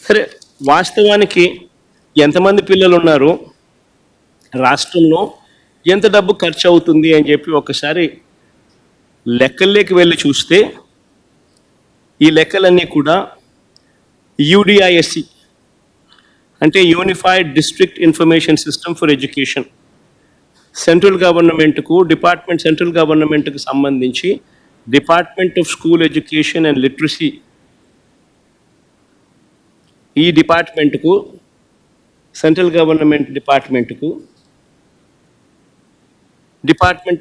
సరే, వాస్తవానికి ఎంతమంది పిల్లలు ఉన్నారు, రాష్ట్రంలో ఎంత డబ్బు ఖర్చు అవుతుంది అని చెప్పి ఒకసారి లెక్కల్లోకి వెళ్ళి చూస్తే ఈ లెక్కలన్నీ కూడా యూడిఐఎస్సి అంటే unified district information system for education, central గవర్నమెంట్కి సంబంధించి department of school education and literacy, ఈ డిపార్ట్మెంట్కు central government department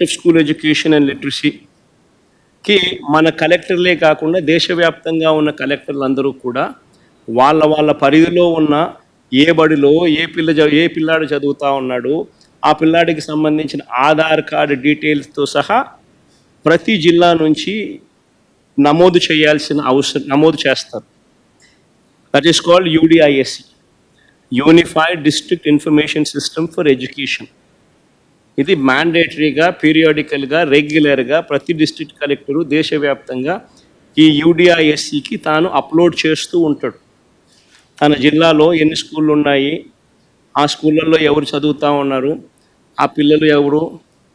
of school education and లిటరసీకి మన కలెక్టర్లే కాకుండా దేశవ్యాప్తంగా ఉన్న కలెక్టర్లందరూ కూడా వాళ్ళ పరిధిలో ఉన్న ఏ బడిలో ఏ పిల్లాడు చదువుతూ ఉన్నాడు, ఆ పిల్లాడికి సంబంధించిన ఆధార్ కార్డు డీటెయిల్స్తో సహా ప్రతి జిల్లా నుంచి నమోదు చేస్తారు. That is called యూడిఐఎస్సి, unified district information system for education. ఇది మ్యాండేటరీగా, పీరియాడికల్గా, రెగ్యులర్గా ప్రతి డిస్ట్రిక్ట్ కలెక్టరు దేశవ్యాప్తంగా ఈ యూడిఐఎస్సికి తాను అప్లోడ్ చేస్తూ ఉంటాడు. తన జిల్లాలో ఎన్ని స్కూళ్ళు ఉన్నాయి, ఆ స్కూళ్ళల్లో ఎవరు చదువుతూ ఉన్నారు, ఆ పిల్లలు ఎవరు,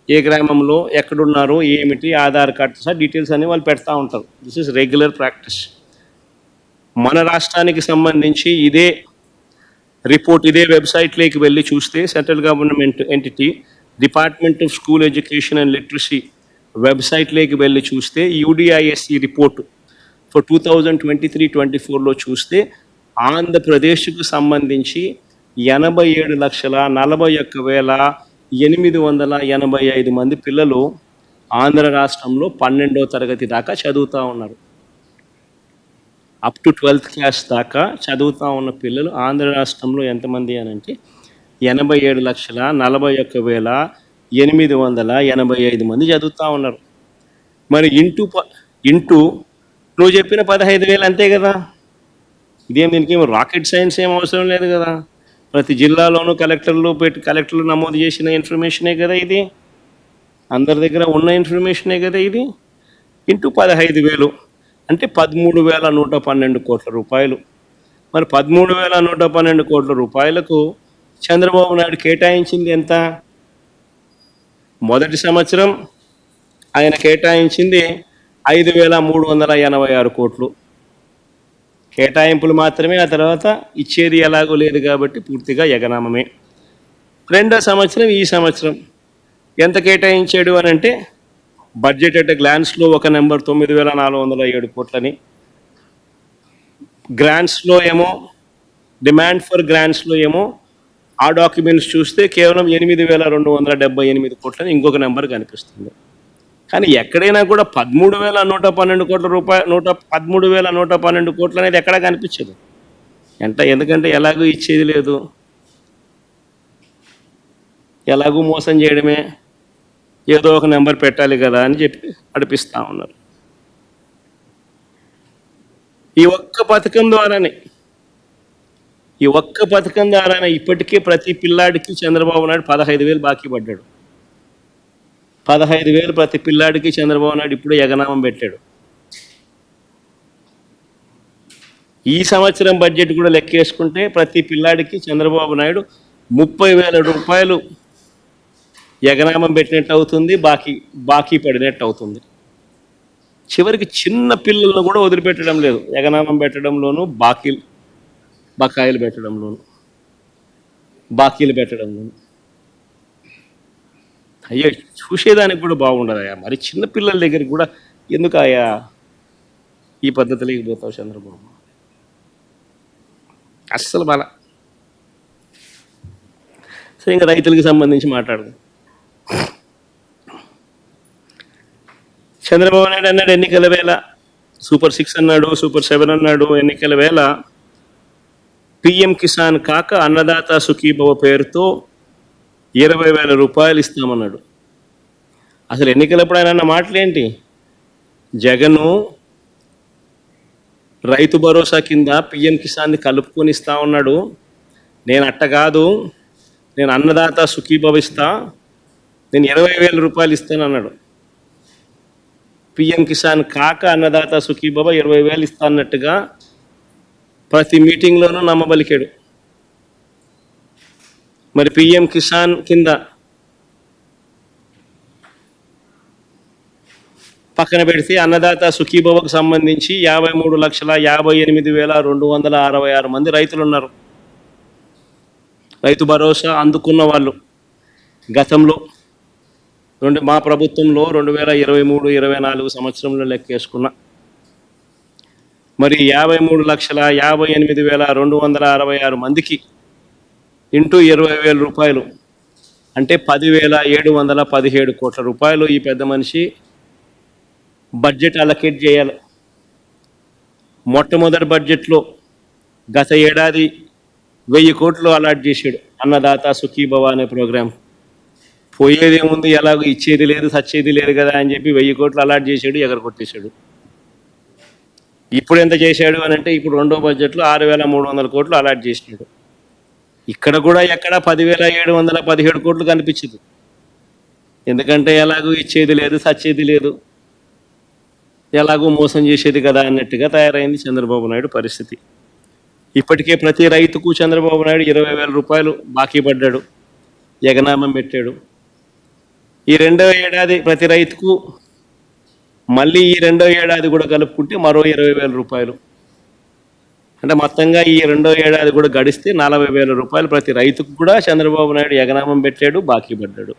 ఏ గ్రామంలో ఎక్కడున్నారు, ఏమిటి, ఆధార్ కార్డు సార్ డీటెయిల్స్ అన్ని వాళ్ళు పెడతా ఉంటారు. This is regular practice. మన రాష్ట్రానికి సంబంధించి ఇదే రిపోర్ట్ ఇదే వెబ్సైట్లోకి వెళ్ళి చూస్తే central government entity department of school education and literacy వెబ్సైట్లోకి వెళ్ళి చూస్తే యూడిఐఎస్సి రిపోర్టు ఫర్ 2023-24లో చూస్తే ఆంధ్రప్రదేశ్కు సంబంధించి 87,41,885 మంది పిల్లలు ఆంధ్ర రాష్ట్రంలో 12వ తరగతి దాకా చదువుతూ ఉన్నారు. అప్ టు 12th క్లాస్ దాకా చదువుతూ ఉన్న పిల్లలు ఆంధ్ర రాష్ట్రంలో ఎంతమంది అని అంటే 87,41,885 మంది చదువుతూ ఉన్నారు. మరి ఇంటూ నువ్వు చెప్పిన 15,000 అంతే కదా. దీనికి రాకెట్ సైన్స్ ఏం అవసరం లేదు కదా. ప్రతి జిల్లాలోనూ కలెక్టర్లు నమోదు చేసిన ఇన్ఫర్మేషనే కదా ఇది, అందరి దగ్గర ఉన్న ఇన్ఫర్మేషనే కదా ఇది. ఇంటూ 15,000 అంటే 13,112 కోట్ల రూపాయలు. మరి 13,112 కోట్ల రూపాయలకు చంద్రబాబు నాయుడు కేటాయించింది ఎంత? మొదటి సంవత్సరం ఆయన కేటాయించింది 5,386 కోట్లు కేటాయింపులు మాత్రమే. ఆ తర్వాత ఇచ్చేది ఎలాగో లేదు కాబట్టి పూర్తిగా ఎగనామమే. రెండో సంవత్సరం ఈ సంవత్సరం ఎంత కేటాయించాడు అని అంటే బడ్జెట్ అట్ గ్లాన్స్లో ఒక నెంబర్ 9,407 కోట్లని, గ్రాంట్స్లో ఏమో డిమాండ్ ఫర్ గ్రాంట్స్లో ఏమో ఆ డాక్యుమెంట్స్ చూస్తే కేవలం 8,278 కోట్లని ఇంకొక నెంబర్ కనిపిస్తుంది. కానీ ఎక్కడైనా కూడా 13,112 కోట్ల రూపాయలు 13,112 కోట్లు అనేది ఎక్కడా కనిపించదు. ఎందుకంటే ఎలాగూ ఇచ్చేది లేదు, ఎలాగూ మోసం చేయడమే, ఏదో ఒక నెంబర్ పెట్టాలి కదా అని చెప్పి నడిపిస్తూ ఉన్నారు. ఈ ఒక్క పథకం ద్వారానే ఇప్పటికే ప్రతి పిల్లాడికి చంద్రబాబు నాయుడు 15,000 బాకీ పడ్డాడు. 15,000 ప్రతి పిల్లాడికి చంద్రబాబు నాయుడు ఇప్పుడే ఎగనామం పెట్టాడు. ఈ సంవత్సరం బడ్జెట్ కూడా లెక్కేసుకుంటే ప్రతి పిల్లాడికి చంద్రబాబు నాయుడు 30,000 రూపాయలు ఎగనామం పెట్టినట్టు అవుతుంది, బాకీ పడినట్టు అవుతుంది. చివరికి చిన్న పిల్లలను కూడా వదిలిపెట్టడం లేదు, ఎగనామం పెట్టడంలోనూ బకాయిలు పెట్టడంలోనూ. అయ్యో, చూసేదానికి కూడా బాగుండదయ్యా. మరి చిన్నపిల్లల దగ్గరికి కూడా ఎందుకు అయ్యా ఈ పద్ధతిలోకి పోతావు చంద్రబాబు? అస్సలు బాల. సరే, ఇంకా రైతులకు సంబంధించి మాట్లాడదాం. చంద్రబాబు నాయుడు అన్నాడు ఎన్నికల వేళ సూపర్ 6 అన్నాడు, సూపర్ 7 అన్నాడు. ఎన్నికల వేళ పిఎం కిసాన్ కాక అన్నదాత సుఖీభవ పేరుతో 20,000 రూపాయలు ఇస్తామన్నాడు. అసలు ఎన్నికలప్పుడు ఆయన అన్న మాటలేంటి? జగను రైతు భరోసా కింద పిఎం కిసాన్ని కలుపుకొని ఇస్తా ఉన్నాడు. నేను అట్ట కాదు, నేను అన్నదాత సుఖీభవ ఇస్తా, నేను 20,000 రూపాయలు ఇస్తాను అన్నాడు. పిఎం కిసాన్ కాక అన్నదాత సుఖీభవ 20,000 ఇస్తా అన్నట్టుగా ప్రతి మీటింగ్లోనూ నమ్మబలికాడు. మరి పిఎం కిసాన్ కింద పక్కన పెడితే అన్నదాత సుఖీభవకు సంబంధించి 53,58,266 మంది రైతులు ఉన్నారు. రైతు భరోసా అందుకున్న వాళ్ళు గతంలో మా ప్రభుత్వంలో 2023-24 సంవత్సరంలో లెక్కేసుకున్న మరి 53,58,266 మందికి ఇంటూ 20,000 రూపాయలు అంటే 10,717 కోట్ల రూపాయలు ఈ పెద్ద మనిషి బడ్జెట్ అలొకేట్ చేయాలి. మొట్టమొదటి బడ్జెట్లో గత ఏడాది 1000 కోట్లు అలాట్ చేశాడు అన్నదాత సుఖీభవ అనే ప్రోగ్రాం. పోయేదేముంది, ఎలాగో ఇచ్చేది లేదు సచ్చేది లేదు కదా అని చెప్పి 1000 కోట్లు అలాట్ చేశాడు, ఎగరగొట్టేశాడు. ఇప్పుడు ఎంత చేశాడు అని అంటే ఇప్పుడు రెండో బడ్జెట్లో 6,300 కోట్లు అలాట్ చేసినాడు. ఇక్కడ కూడా ఎక్కడ 10,717 కోట్లు కనిపించదు. ఎందుకంటే ఎలాగో ఇచ్చేది లేదు సచ్చేది లేదు, ఎలాగో మోసం చేసేది కదా అన్నట్టుగా తయారైంది చంద్రబాబు నాయుడు పరిస్థితి. ఇప్పటికే ప్రతి రైతుకు చంద్రబాబు నాయుడు 20,000 రూపాయలు బాకీ పడ్డాడు, ఎగనామం పెట్టాడు. ఈ రెండవ ఏడాది ప్రతి రైతుకు మళ్ళీ ఈ రెండో ఏడాది కూడా కలుపుకుంటే మరో 20,000 రూపాయలు. అంటే మొత్తంగా ఈ రెండో ఏడాది కూడా గడిస్తే 40,000 రూపాయలు ప్రతి రైతుకు కూడా చంద్రబాబు నాయుడు ఎగనామం పెట్టాడు, బాకీ పడ్డాడు.